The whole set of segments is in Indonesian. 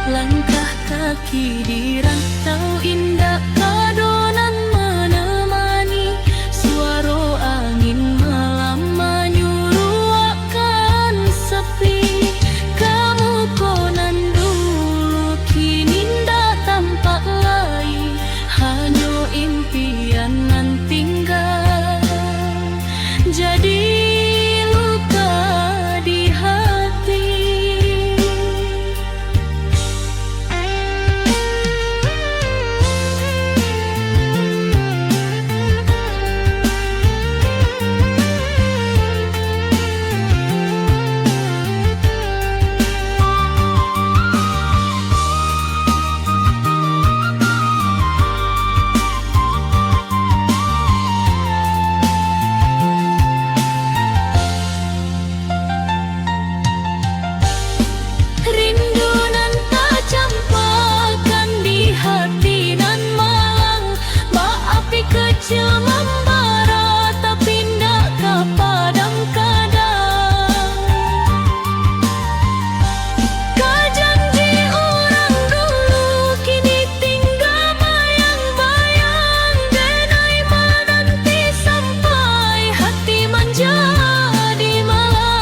Langkah kaki di rantau indah kadonan menemani, suara angin malam menyuruh akan sepi. Kamu konan dulu kini ndak tampak lagi, hanya impian nan tinggal jadi luka di hati. Rindu nan tak campakkan di hati nan malang, baapi kecil membara tapi ndak kepadam kadang. Kajanji orang dulu kini tinggal bayang-bayang, denai menanti sampai hati menjadi malang.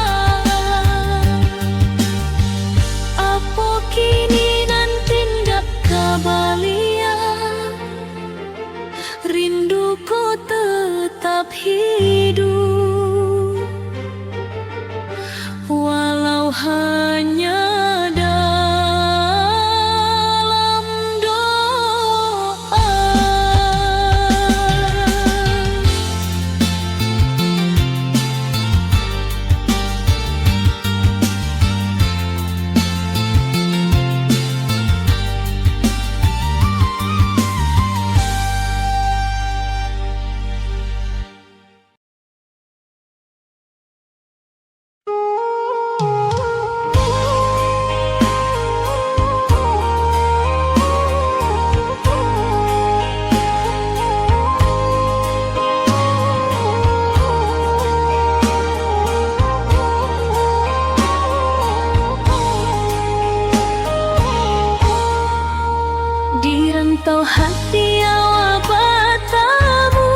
Apa kini nanti ndak kabalian, rinduku tetap hidup walau hanya dalam doa. Di rantau hati awak bertemu,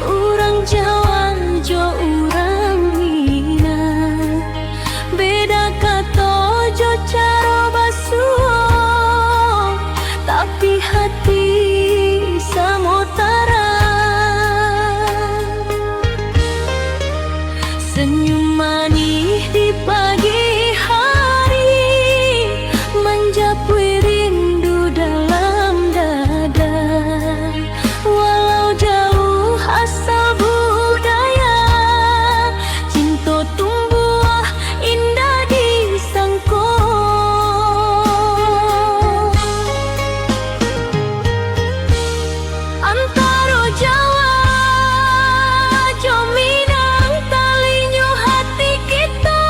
urang Jawa jo urang Minang, beda kata jo cara basuh, tapi hati samotara. Senyum manis di pagi hari menjapui rindu dalam dada, walau jauh asal budaya, cinta tumbuh indah di sangkong. Antara Jawa jo Minang, talinyo hati kita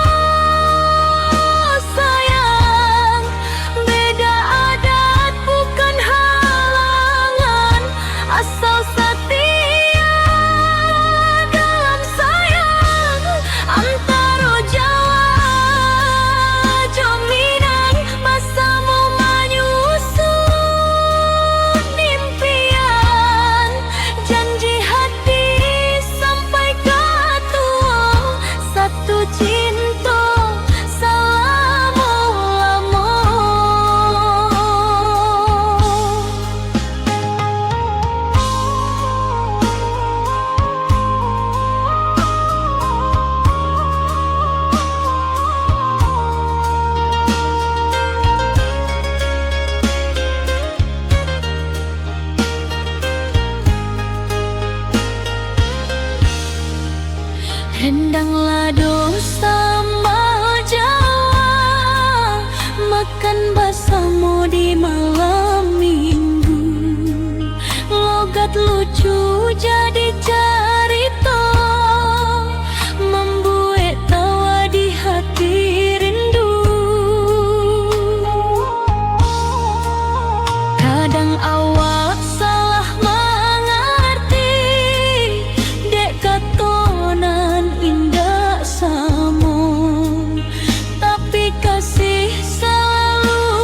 sayang, beda adat bukan halangan, asal setia dalam sayang. Antara Jawa jo Minang, masamu menyusun impian, janji hati sampai ke tua, satu cinta selama-lama. Hendanglah dosa Jawa, makan bersama di malam minggu, logat lucu jadi cerita, membuat tawa di hati rindu. Kadang awak salah mengerti, dek katonan indah sama, tapi kasih selalu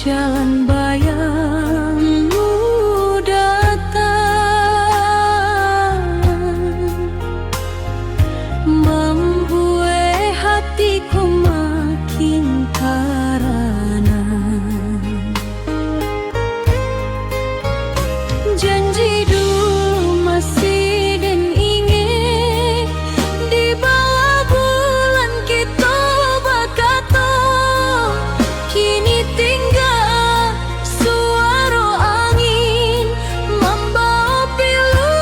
jalan bayangmu datang, membuat hatiku makin karana. Janji dulu masih dan ingin di bawah bulan kita bakato, kini tinggal suara angin membawa pilu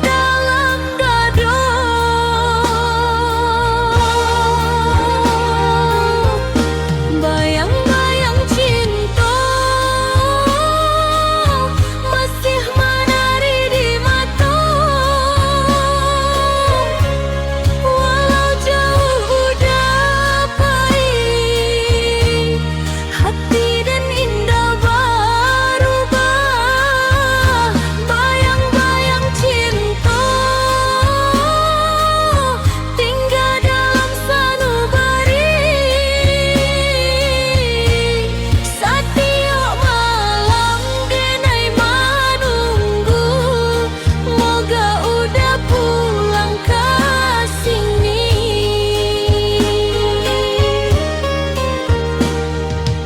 dalam dada. Bayang-bayang cinta masih menari di mata, walau jauh udah pahit, hati dan indah berubah. Bayang-bayang cinta tinggal dalam sanubari, setiap malam denai menunggu, moga udah pulang ke sini.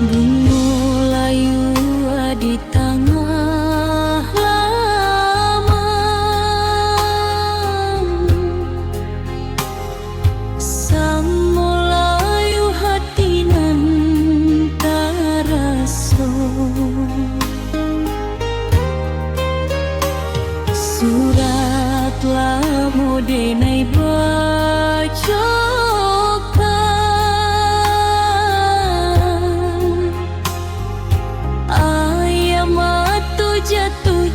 Bunga layu di tengah laman, sama layu hati nan taraso. Surat lamo denai bacokan, ayam atu jatuh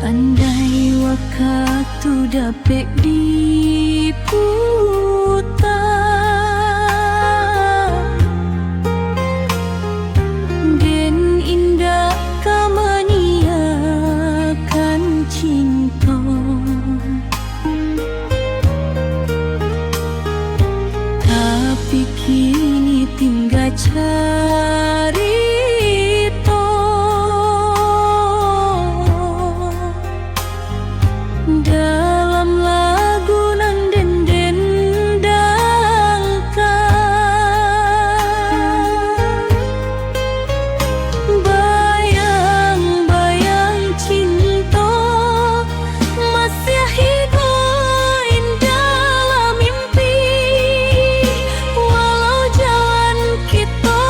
andai waktu dapat diputar, dan indah kamaniakan cinta, tapi kini tinggal cari dalam lagu nan den dangkan. Bayang-bayang cinta masih hidup dalam mimpi, walau jalan kita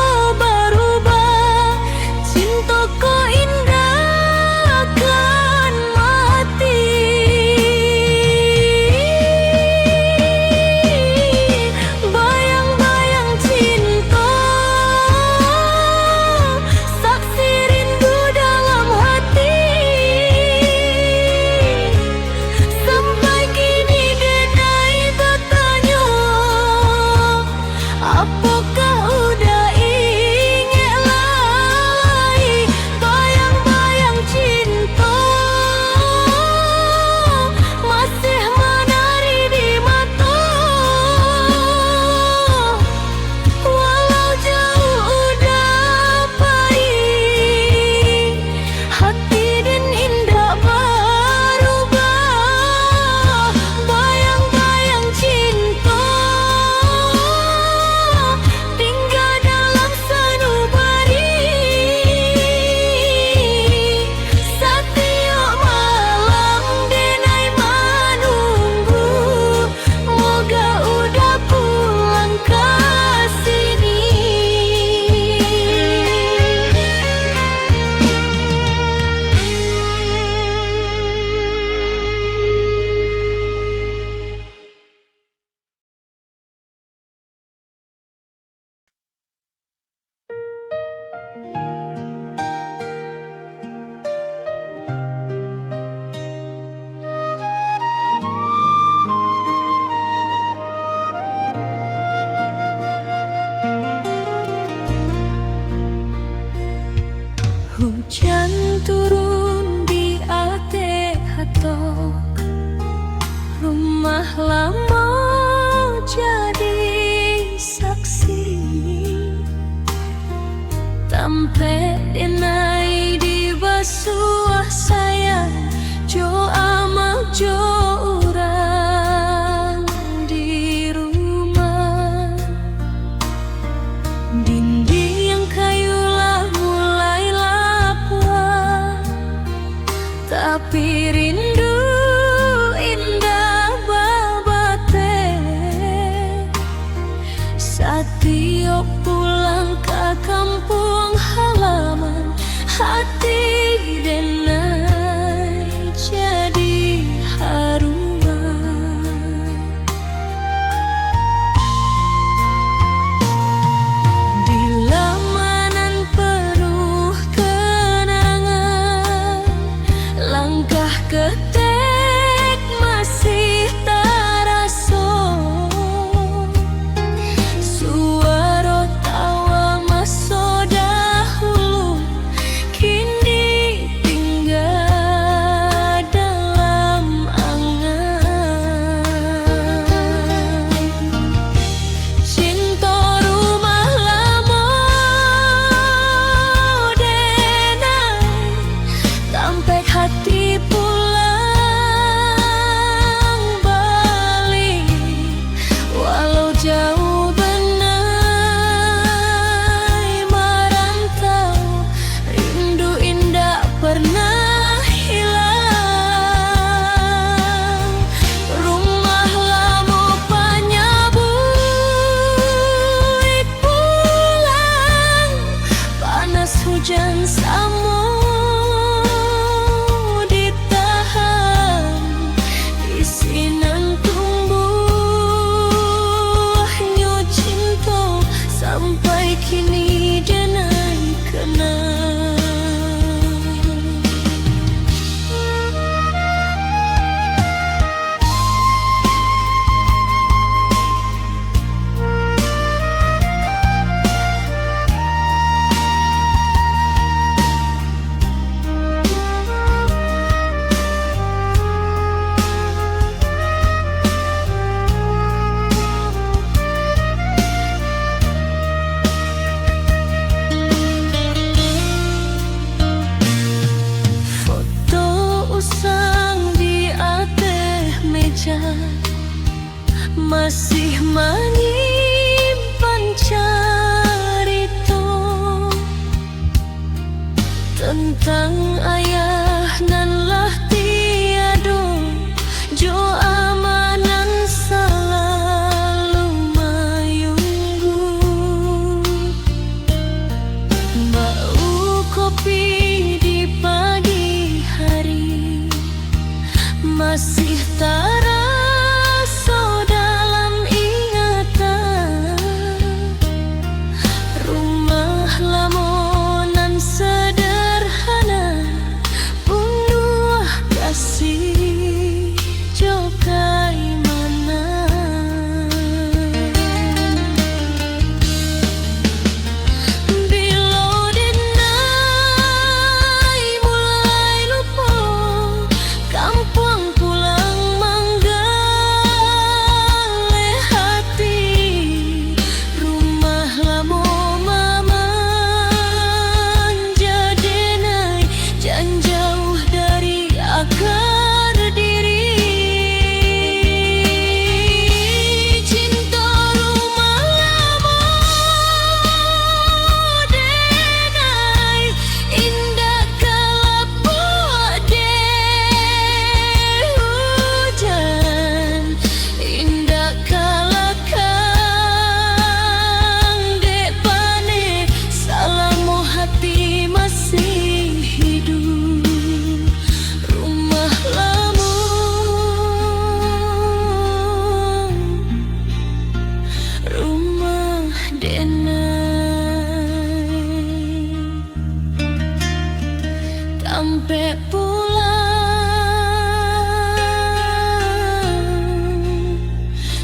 Hujan turun di ate hatok, rumah lama jadi saksi. Tampe denai di basuah sayang, jo amak jo orang di rumah. Dinding yang kayu lah mulai lapua, tapi rindu indah babate. Saat tiap pulang ke kampung halaman, hati denai jadi haruman. Di lamanan penuh kenangan, langkah ketek masih taraso. Suara tawa masa dahulu kini tinggal dalam angan. Cinta rumah lama denai, sampai hati pulang balik. Walau jauh benai merantau, rindu indah pernah hilang. Rumah lama panyabui pulang, panas hujan samo ditahan. Isinan tumbuhnya cinta, sampai kini denai kenang. Foto usang di atas meja, masih menyimpan cerita tentang ayah nan lah tiada, jo amanan selalu mayunggu. Bau kopi di pagi hari masih terasa dalam ingatan. Rumah lamunan sederhana, penuh kasih jokai mana. Bila denai mulai lupa, kampung pulang manggale hati. Rumah lama maman jadenai, jan jauh dari akar diri. Cinta rumah lama denai, indah kalapu de hujan, indah kalakang de pane. Salamu hati masih hidup. Rumah lama, rumah denai, sampai pulang,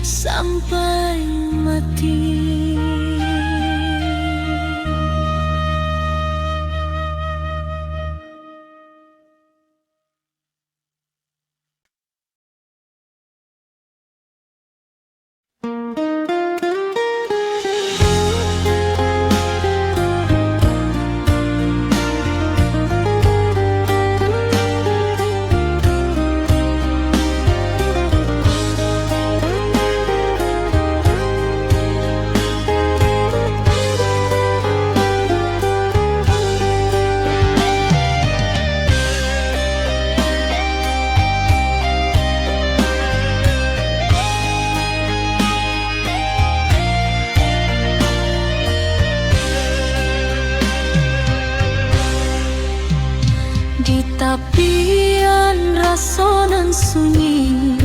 sampai mati. Tapian rasonan sunyi,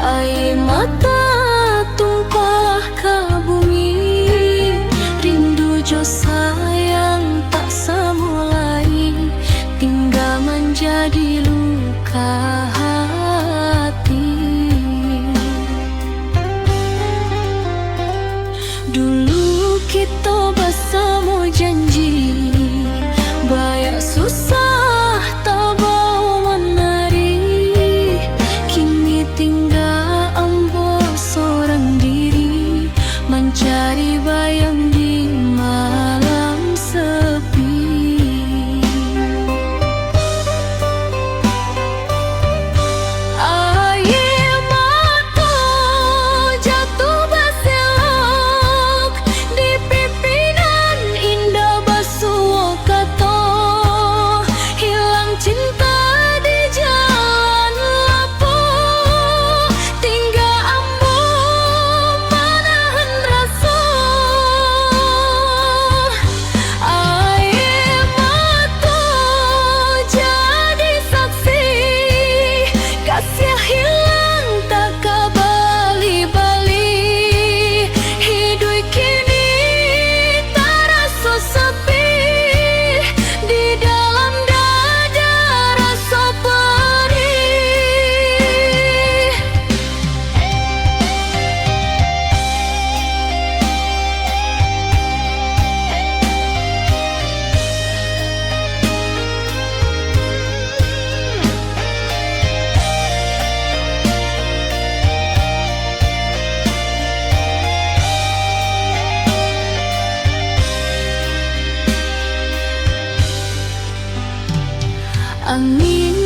air mata tumpah ke bumi. Rindu jo sayang tak semulai, tinggal menjadi luka hati. Dulu kita bersama janji, banyak susah tak mau menari. Kini tinggal ambo seorang diri, mencari bayang di malam sepi. Air mata jatuh berselok di pipi dan indah basuh kata. Hilang cinta di jalan lapuk, tinggal ambo menahan rasa. Air mata jadi saksi, kasih hilang tak kembali-bali. Hidup kini terasa sepi, di dalam dada rasa perih. Angin